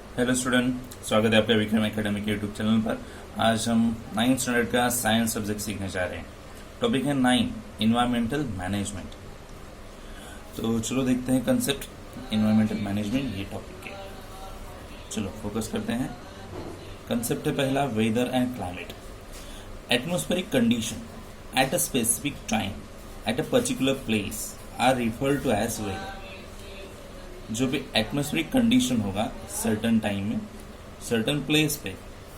Hello student, स्वागत है आपका विक्रम एकेडमी के यूट्यूब चैनल पर। आज हम 9th स्टैंडर्ड का साइंस सब्जेक्ट सीखने जा रहे हैं। टॉपिक है 9 इन्वायरमेंटल मैनेजमेंट। तो चलो देखते हैं कंसेप्ट इन्वायरमेंटल मैनेजमेंट, ये टॉपिक है। चलो फोकस करते हैं। कंसेप्ट है पहला, weather and climate. Atmospheric condition at a specific time at a particular place are referred to as weather. जो भी एटमॉस्फेरिक कंडीशन होगा सर्टन टाइम में सर्टन प्लेस पे,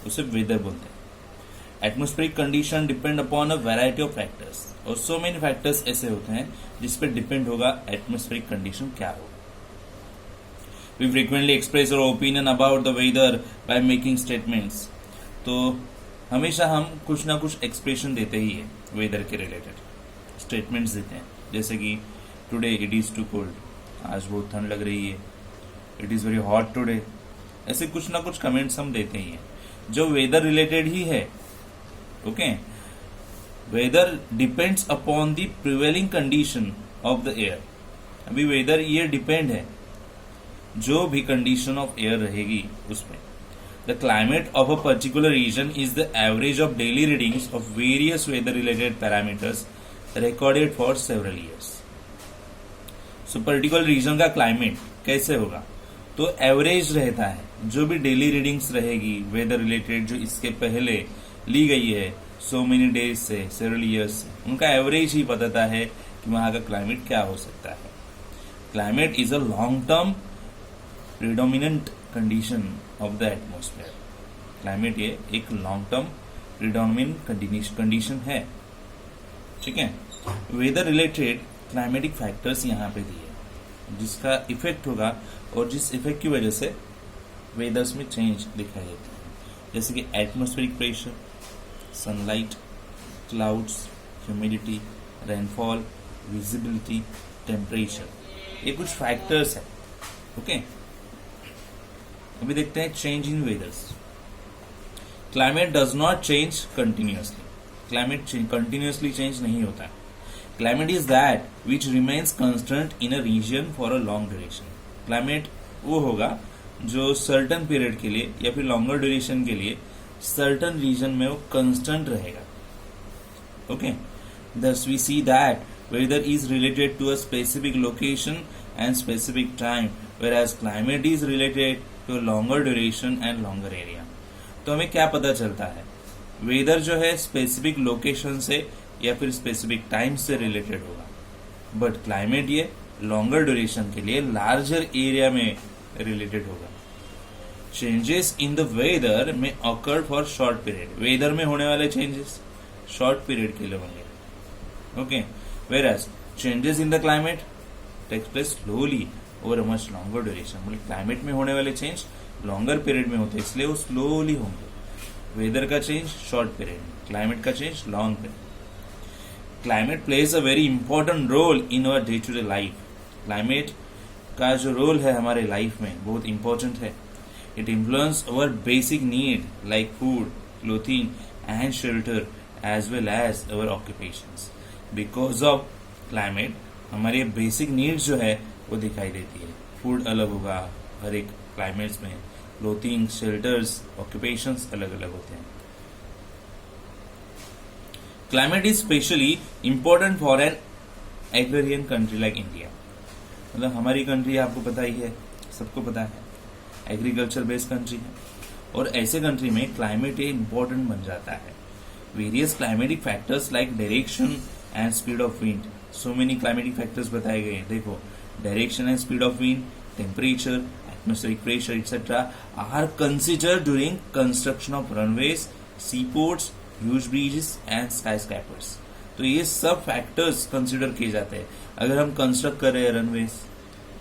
उसे वेदर बोलते हैं। Atmospheric condition depend upon a variety of factors, और so many factors ऐसे होते हैं जिस पे डिपेंड होगा एटमॉस्फेरिक कंडीशन क्या होगा। We frequently express our opinion about the weather by making statements. तो हमेशा हम कुछ ना कुछ एक्सप्रेशन देते ही है वेदर के रिलेटेड, स्टेटमेंट्स देते हैं, जैसे कि today it is too cold, आज बहुत ठंड लग रही है, it is very hot today. ऐसे कुछ ना कुछ कमेंट्स हम देते ही हैं जो वेदर रिलेटेड ही है। Okay, weather depends upon the prevailing condition of the air. अभी वेदर ये डिपेंड है जो भी कंडीशन ऑफ एयर रहेगी उस पर। The climate of a particular region is the average of daily readings of various weather related parameters recorded for several years. So particular region का climate कैसे होगा, तो एवरेज रहता है। जो भी डेली रीडिंग्स रहेगी वेदर रिलेटेड जो इसके पहले ली गई है सो मेनी डेज से, सेवरल ईयर्स से, उनका एवरेज ही बताता है कि वहां का क्लाइमेट क्या हो सकता है। Climate is a long term predominant condition of the atmosphere. Climate ये एक लॉन्ग टर्म प्रिडोमिनेंट कंडीशन है। ठीक है, वेदर रिलेटेड क्लाइमेटिक फैक्टर्स यहाँ पे दिए जिसका इफेक्ट होगा और जिस इफेक्ट की वजह से वेदर्स में चेंज दिखाई देता है, जैसे कि atmospheric pressure, sunlight, clouds, humidity, rainfall, visibility, temperature, ये कुछ फैक्टर्स है। ओके, अभी देखते हैं change in वेदर्स। Climate does not change continuously. Climate continuously change नहीं होता है। Climate is that which remains constant in a region for a long duration. Climate वो होगा जो certain period के लिए या फिर longer duration के लिए certain region में वो constant रहेगा। Okay, thus we see that weather is related to a specific location and specific time, whereas climate is related to a longer duration and longer area. तो हमें क्या पता चलता है, वेदर जो है स्पेसिफिक लोकेशन से या फिर स्पेसिफिक टाइम से रिलेटेड होगा, बट क्लाइमेट ये लॉन्गर ड्यूरेशन के लिए लार्जर एरिया में रिलेटेड होगा। चेंजेस इन द वेदर में occur for short period. Weather में होने वाले चेंजेस शॉर्ट पीरियड के लिए होंगे। Okay, whereas changes in the climate takes place slowly over a much longer duration. मतलब क्लाइमेट में होने वाले चेंज लॉन्गर पीरियड में होते हैं, इसलिए वो स्लोली होंगे। वेदर का चेंज शॉर्ट पीरियड में, क्लाइमेट का change long period. Climate plays a very important role in our day to day life. Climate का जो रोल है हमारे लाइफ में बहुत इंपॉर्टेंट है। It influence our basic need like food, clothing and shelter as well as our occupations. Because of climate हमारी basic needs जो है वो दिखाई देती है। फूड अलग होगा हर एक क्लाइमेट्स में, क्लोथिंग, शेल्टर्स, ऑक्यूपेशंस अलग अलग होते हैं। Climate is specially important for an agrarian country like India. मतलब हमारी कंट्री आपको पता ही है, सबको पता है, एग्रीकल्चर बेस्ड कंट्री है, और ऐसे कंट्री में क्लाइमेट ये इंपॉर्टेंट बन जाता है। Various climatic factors like direction and speed of wind, so many climatic factors बताए गए हैं। देखो, direction and speed of wind, temperature, atmospheric pressure etcetera are considered during construction of runways, seaports, huge bridges and skyscrapers. तो ये सब factors consider किए जाते हैं। अगर हम कंस्ट्रक्ट कर रहे हैं रनवेज,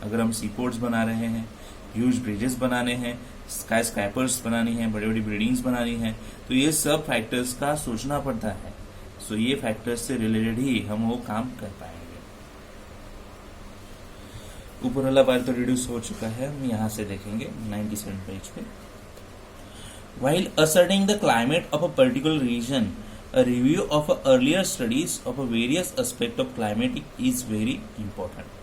अगर हम सीपोर्ट्स बना रहे हैं, ह्यूज ब्रिजेस बनाने हैं, स्काईस्क्रैपर्स बनानी है, बड़ी बड़ी बिल्डिंग्स बनानी है, तो ये सब फैक्टर्स का सोचना पड़ता है। सो ये फैक्टर्स से रिलेटेड ही हम वो काम कर पाएंगे। ऊपर वाला पार्ट तो रिड्यूस हो चुका है, हम यहाँ से देखेंगे 97 पेज पे। While ascertaining the climate of a particular region, a review of earlier studies of a various aspect of climate is very important.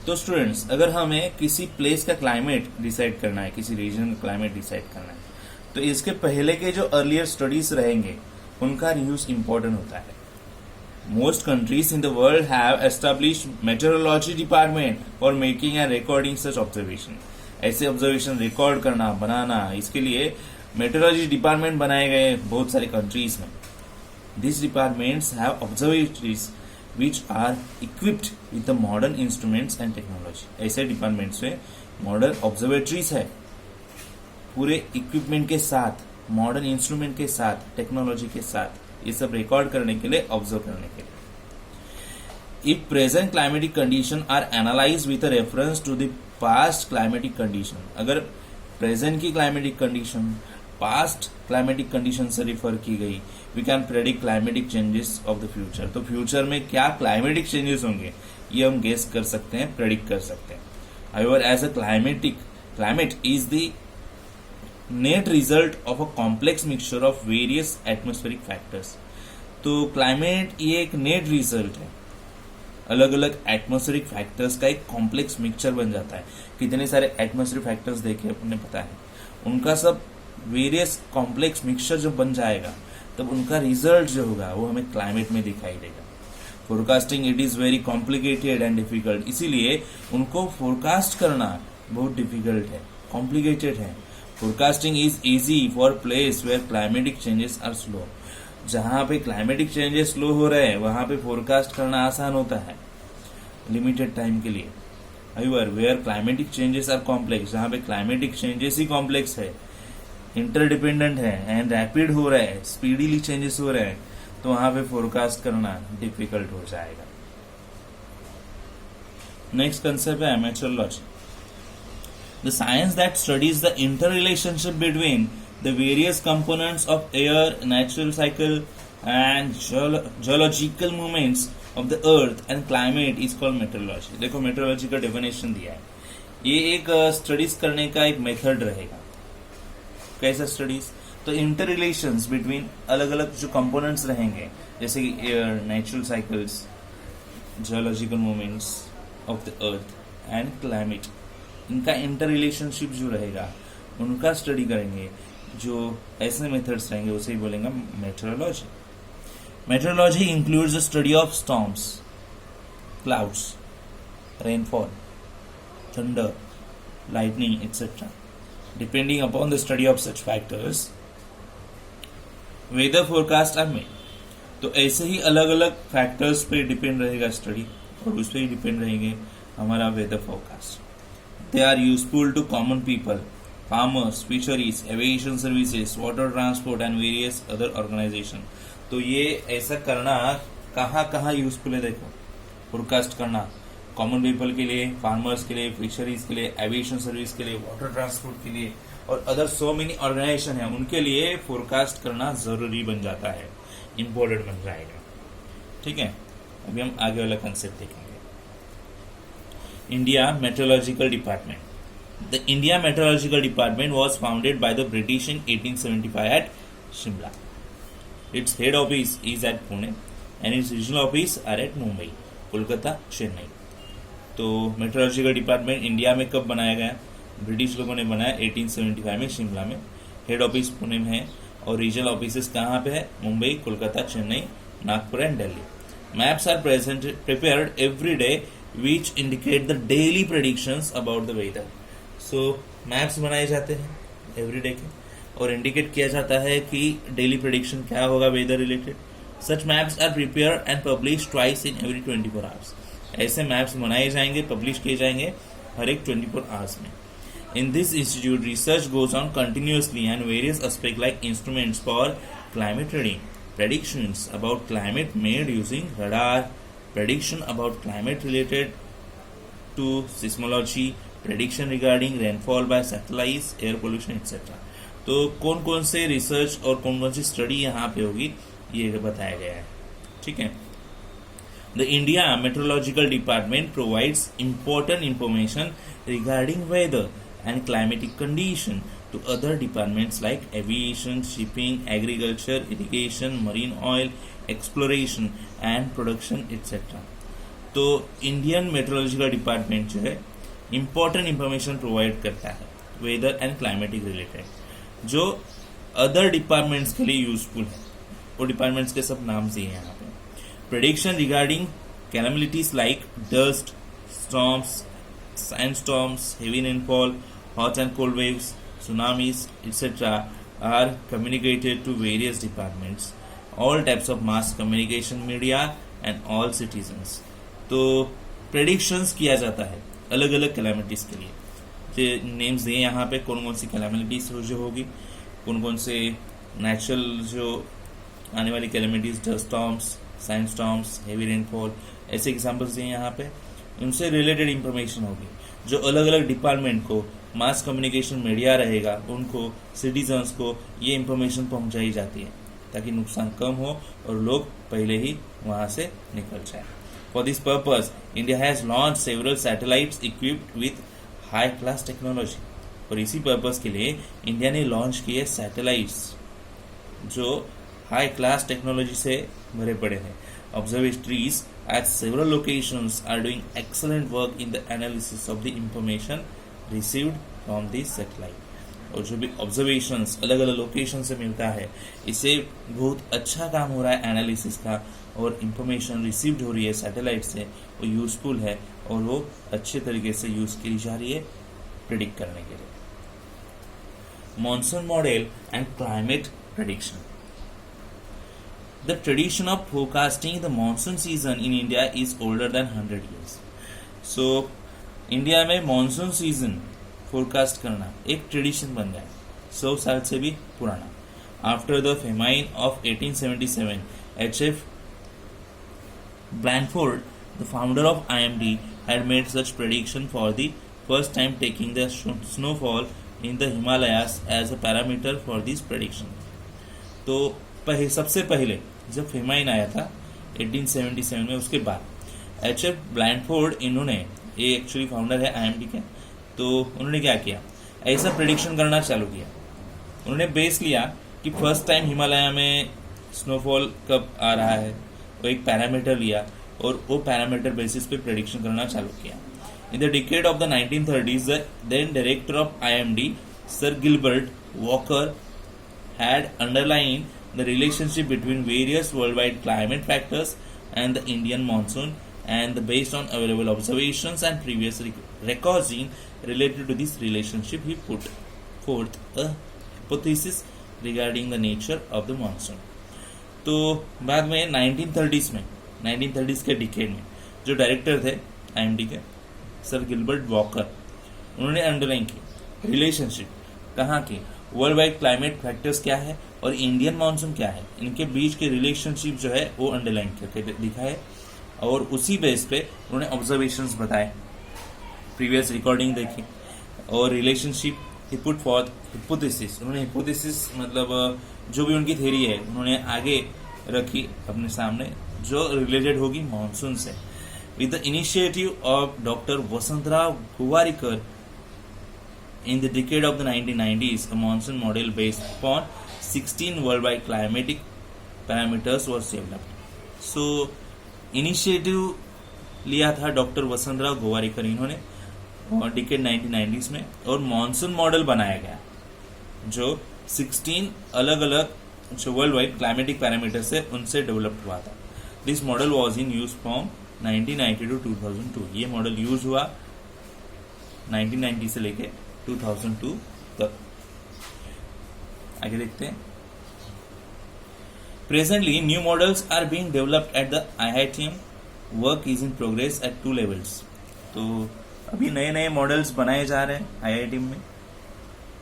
तो स्टूडेंट्स, अगर हमें किसी प्लेस का क्लाइमेट डिसाइड करना है, किसी रीजन का क्लाइमेट डिसाइड करना है, तो इसके पहले के जो अर्लियर स्टडीज रहेंगे उनका यूज इंपॉर्टेंट होता है. Most countries in the world have established meteorology department for making and recording such observation. ऐसे ऑब्जर्वेशन रिकॉर्ड करना, बनाना, इसके लिए मेट्रोलॉजी डिपार्टमेंट बनाए गए बहुत सारे कंट्रीज में. These departments have observatories which are equipped with the modern instruments and technology. ऐसे डिपार्टमेंट्स में मॉडर्न ऑब्जर्वेटरीज है, पूरे इक्विपमेंट के साथ, मॉडर्न इंस्ट्रूमेंट के साथ, टेक्नोलॉजी के साथ, ये सब रिकॉर्ड करने के लिए, ऑब्जर्व करने के लिए. If present climatic condition are analyse with reference to the past climatic condition, अगर प्रेजेंट की climatic condition past climatic condition से रिफर की गई, we can predict climatic changes of the future. तो फ्यूचर में क्या क्लाइमेटिक चेंजेस होंगे ये हम गेस कर सकते हैं, प्रेडिक्ट कर सकते हैं. However as a climate is the net result of a complex mixture of various atmospheric factors. तो क्लाइमेट ये एक नेट रिजल्ट है, अलग अलग एटमॉस्फेरिक फैक्टर्स का एक कॉम्प्लेक्स मिक्सचर बन जाता है. कितने सारे एटमॉस्फेरिक फैक्टर्स देखे अपने पता है, उनका सब वेरियस कॉम्प्लेक्स मिक्सचर जब बन जाएगा तब उनका रिजल्ट जो होगा वो हमें क्लाइमेट में दिखाई देगा. Forecasting it is very complicated and difficult, इसीलिए उनको फोरकास्ट करना बहुत डिफिकल्ट है, कॉम्प्लिकेटेड है. Forecasting is easy for place where climatic changes are slow. जहां पे क्लाइमेटिक चेंजेस स्लो हो रहे हैं वहां पे फोरकास्ट करना आसान होता है लिमिटेड टाइम के लिए. However where climatic changes are complex, जहां पे क्लाइमेटिक चेंजेस ही कॉम्प्लेक्स है, इंटरडिपेंडेंट है एंड रैपिड हो रहा है, स्पीडीली चेंजेस हो रहे हैं, तो वहां पे फोरकास्ट करना डिफिकल्ट हो जाएगा. नेक्स्ट कंसेप्ट है metrology. The science that studies the interrelationship between the various components of air, natural cycle, and geological movements of the earth and climate is called meteorology. देखो मेट्रोलॉजी का definition दिया है, ये एक studies करने का एक मेथड रहेगा. कैसा स्टडीज? तो इंटर रिलेशंस बिटवीन अलग अलग जो कंपोनेंट्स रहेंगे, जैसे कि air, natural cycles, geological movements of the earth and climate, इनका इंटर रिलेशनशिप जो रहेगा उनका स्टडी करेंगे. जो ऐसे मेथड्स रहेंगे उसे ही बोलेंगे metrology. Metrology includes the study of storms, clouds, rainfall, thunder, lightning, etc. Depending upon the study of such factors, weather forecasts are made. तो ऐसे ही अलग अलग फैक्टर्स पे डिपेंड रहेगा स्टडी, और उस पर ही डिपेंड रहेंगे हमारा weather forecast. They are useful to common people, farmers, fisheries, aviation services, water transport and various other organisation. तो ये ऐसा करना कहाँ यूजफुल है, देखो फोरकास्ट करना कॉमन पीपल के लिए, फार्मर्स के लिए, फिशरीज के लिए, एविएशन सर्विस के लिए, वाटर ट्रांसपोर्ट के लिए और अदर सो मेनी ऑर्गेनाइजेशन है, उनके लिए फोरकास्ट करना जरूरी बन जाता है, इम्पोर्टेंट बन जाएगा. ठीक है, अभी हम आगे वाला कंसेप्ट देखेंगे. India meteorological department. The India meteorological department was founded by the British in 1875 at Shimla. Its head office is at Pune and its regional office are at Mumbai, Kolkata, Chennai. तो मेट्रोलॉजिकल डिपार्टमेंट इंडिया में कब बनाया गया? ब्रिटिश लोगों ने बनाया 1875 में शिमला में. हेड ऑफिस पुणे में है और रीजनल ऑफिस कहाँ पे है? Mumbai, Kolkata, Chennai, Nagpur and Delhi. Maps are prepared every day which indicate the daily predictions about the weather. So maps बनाए जाते हैं एवरीडे के और इंडिकेट किया जाता है कि डेली प्रेडिक्शन क्या होगा weather related. Such maps are prepared and published twice in every 24 hours. ऐसे मैप्स बनाए जाएंगे, पब्लिश किए जाएंगे हर एक 24 आवर्स में. In this institute, research goes on continuously and various aspects like instruments for climate reading, predictions about climate made using radar, prediction about climate related to seismology, prediction regarding rainfall by satellites, air pollution, etc. तो कौन कौन से research और कौन कौन सी study यहाँ पे होगी ये बताया गया है. ठीक है. The India Meteorological Department provides important information regarding weather and climatic condition to other departments like aviation, shipping, agriculture, irrigation, marine oil, exploration and production, etc. तो इंडियन मेट्रोलॉजिकल डिपार्टमेंट जो है इंपॉर्टेंट इंफॉर्मेशन प्रोवाइड करता है weather and climatic related, जो other departments के लिए useful है। वो डिपार्टमेंट्स के सब नाम दिए हैं यहाँ पे। Prediction regarding calamities like dust storms, sandstorms, heavy rainfall, hot and cold waves, tsunamis, etc. are communicated to various departments, all types of mass communication media and all citizens. तो predictions किया जाता है अलग अलग कैलामिटीज के लिए। जो names दिए यहाँ पे कौन कौन सी कैलामिटीज जो होगी, कौन कौन से नेचुरल जो आने वाली calamities, dust storms, sandstorms, heavy rainfall, ऐसे एग्जाम्पल्स दिए यहाँ पे। उनसे रिलेटेड इंफॉर्मेशन होगी जो अलग अलग डिपार्टमेंट को, मास कम्युनिकेशन मीडिया रहेगा, उनको, सिटीजन्स को ये इंफॉर्मेशन पहुंचाई जाती है ताकि नुकसान कम हो और लोग पहले ही वहां से निकल जाए। For this purpose India has launch several satellites equipped with high class technology. और इसी पर्पज के लिए इंडिया ने लॉन्च किए सैटेलाइट्स जो हाई क्लास टेक्नोलॉजी से भरे पड़े हैं। Observatories at several locations are doing excellent work in the analysis of the information received from the satellite. और जो भी ऑब्जर्वेशंस अलग अलग लोकेशन से मिलता है, इससे बहुत अच्छा काम हो रहा है एनालिसिस का, और इंफॉर्मेशन रिसीव्ड हो रही है सैटेलाइट से, वो यूजफुल है और वो अच्छे तरीके से यूज की जा रही है प्रिडिक्ट करने के लिए। Monsoon model and climate prediction. The tradition of forecasting the monsoon season in India is older than 100 years. So, India में मॉनसून सीजन फोरकास्ट करना एक ट्रेडिशन बन गया है, 100 साल से भी पुराना। After the famine of 1877, H.F. Blandford, the founder of IMD, had made such prediction for the first time, taking the snowfall in the Himalayas as a parameter for this prediction. तो सबसे पहले जब फेमाइन आया था 1877 में, उसके बाद H.F. ब्लैंडफोर्ड, इन्होंने, ये एक्चुअली फाउंडर है IMD के, तो उन्होंने क्या किया, ऐसा प्रेडिक्शन करना चालू किया। उन्होंने बेस लिया कि फर्स्ट टाइम हिमालय में स्नोफॉल कब आ रहा है, वो एक पैरामीटर लिया और वो पैरामीटर बेसिस पे प्रेडिक्शन करना चालू किया। In the decade of the 1930s, the then director of IMD, sir Gilbert Walker, had underlined the relationship between various worldwide climate factors and the Indian monsoon, and based on available observations and previous records related to this relationship, he put forth a hypothesis regarding the nature of the monsoon. तो बाद में 1930s के decade में जो director थे IMD के, sir Gilbert walker, उन्होंने underline की रिलेशनशिप, कहाँ की, वर्ल्ड वाइड क्लाइमेट फैक्टर्स क्या है और इंडियन मानसून क्या है, इनके बीच के रिलेशनशिप जो है वो अंडरलाइन करके दिखा है। और उसी बेस पे उन्होंने ऑब्जर्वेशंस बताए, प्रीवियस रिकॉर्डिंग देखी और relationship he put for hypothesis. उन्होंने हिपोथेसिस मतलब जो भी उनकी थ्योरी है उन्होंने आगे रखी अपने सामने, जो रिलेटेड होगी मानसून से। With the initiative of doctor Vasantrao Gowariker, in the decade of the 1990s, a monsoon model based upon 16 worldwide climatic parameters was developed. So, initiative लिया था डॉक्टर वसंतराव गोवारिकर इन्होंने डिकेड 1990s में, और मॉनसून मॉडल बनाया गया जो 16 अलग अलग जो वर्ल्ड वाइड क्लाइमेटिक पैरामीटर से उनसे डेवलप हुआ था। This model was in use from 1990 to 2002। ये मॉडल यूज हुआ 1990 से लेके 2002 तक। आगे देखते हैं। Presently new models are being developed at the IITM। Work is in progress at 2 levels। तो अभी नए नए मॉडल्स बनाए जा रहे हैं IITM में,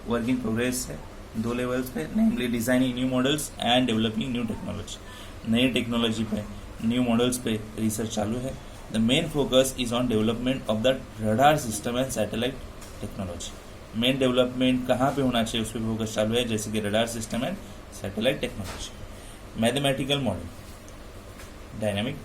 वर्क इन प्रोग्रेस है 2 levels पे, namely designing new models and developing new technology. नई टेक्नोलॉजी पे, न्यू मॉडल्स पे रिसर्च चालू है। The main focus is on development of the radar system and satellite technology. Main development कहाँ पे होना चाहिए उस पर फोकस चालू है, जैसे कि radar system and satellite technology. Mathematical model dynamic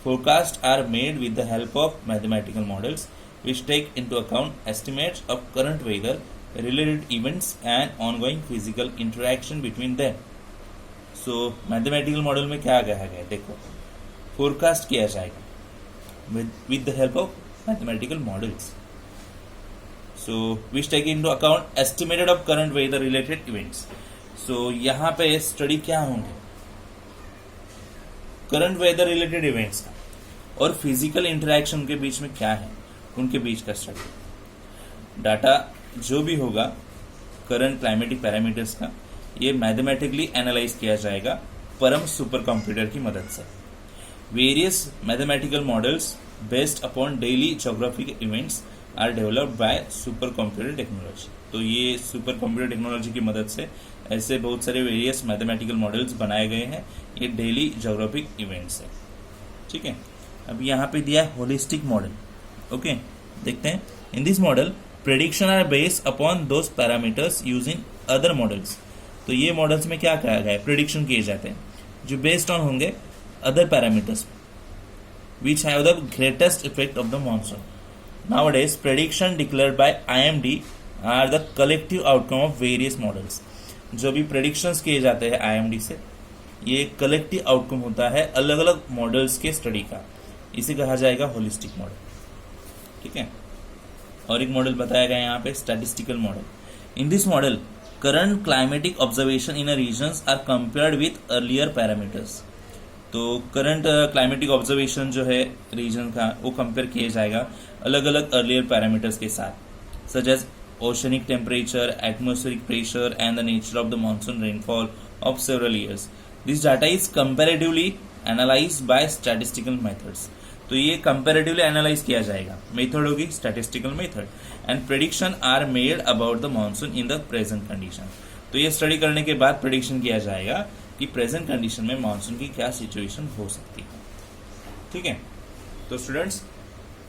forecast are made with the help of mathematical models which take into account estimates of current weather, related events and ongoing physical interaction between them. So mathematical model में क्या कहा गया है, देखो forecast किया जाएगा with the help of mathematical models. So which take into account estimated of current weather related events. So यहाँ पे स्टडी क्या होंगे, करंट वेदर रिलेटेड इवेंट्स का और फिजिकल इंटरेक्शन के बीच में क्या है, उनके बीच का स्टडी। डाटा जो भी होगा करंट क्लाइमेटिक पैरामीटर्स का, ये मैथमेटिकली एनालाइज किया जाएगा परम सुपर कंप्यूटर की मदद से। Various mathematical models based upon daily geographic events are developed by super computer technology. तो ये सुपर कंप्यूटर टेक्नोलॉजी की मदद से ऐसे बहुत सारे वेरियस मैथमेटिकल मॉडल्स बनाए गए हैं, ये डेली ज्योग्राफिक इवेंट्स है। ठीक है, अब यहाँ पे दिया है होलिस्टिक मॉडल। ओके, देखते हैं। In this model prediction are based upon those parameters using other models. तो ये मॉडल्स में क्या कहा गया है, प्रेडिक्शन किए जाते हैं जो बेस्ड ऑन होंगे other parameters which have the greatest effect of the monsoon. Nowadays, prediction declared by IMD are the collective outcome of various models. जो भी predictions किए जाते हैं IMD से, ये collective outcome होता है अलग अलग मॉडल्स के स्टडी का, इसे कहा जाएगा होलिस्टिक मॉडल। ठीक है, और एक मॉडल बताया गया यहाँ पे statistical model. In this model current climatic observation in a regions are compared with earlier parameters. तो करंट क्लाइमेटिक ऑब्जर्वेशन जो है रीजन का, वो कंपेयर किया जाएगा अलग अलग अर्लियर पैरामीटर्स के साथ, such as oceanic temperature, atmospheric pressure and the nature of the monsoon rainfall of several years. This data is comparatively analysed by statistical methods. तो ये कंपेरेटिवली एनालाइज किया जाएगा, मेथड होगी statistical method, and prediction are made about the monsoon in the present condition. तो ये study करने के बाद प्रेडिक्शन किया जाएगा कि प्रेजेंट कंडीशन में मानसून की क्या सिचुएशन हो सकती है। ठीक है, तो स्टूडेंट्स,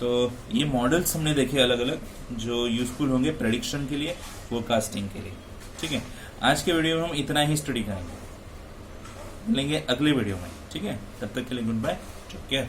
तो ये मॉडल्स हमने देखे अलग अलग जो यूजफुल होंगे प्रेडिक्शन के लिए, फोरकास्टिंग के लिए। ठीक है, आज के वीडियो में हम इतना ही स्टडी करेंगे, मिलेंगे अगले वीडियो में। ठीक है, तब तक के लिए गुड बाय, टेक केयर।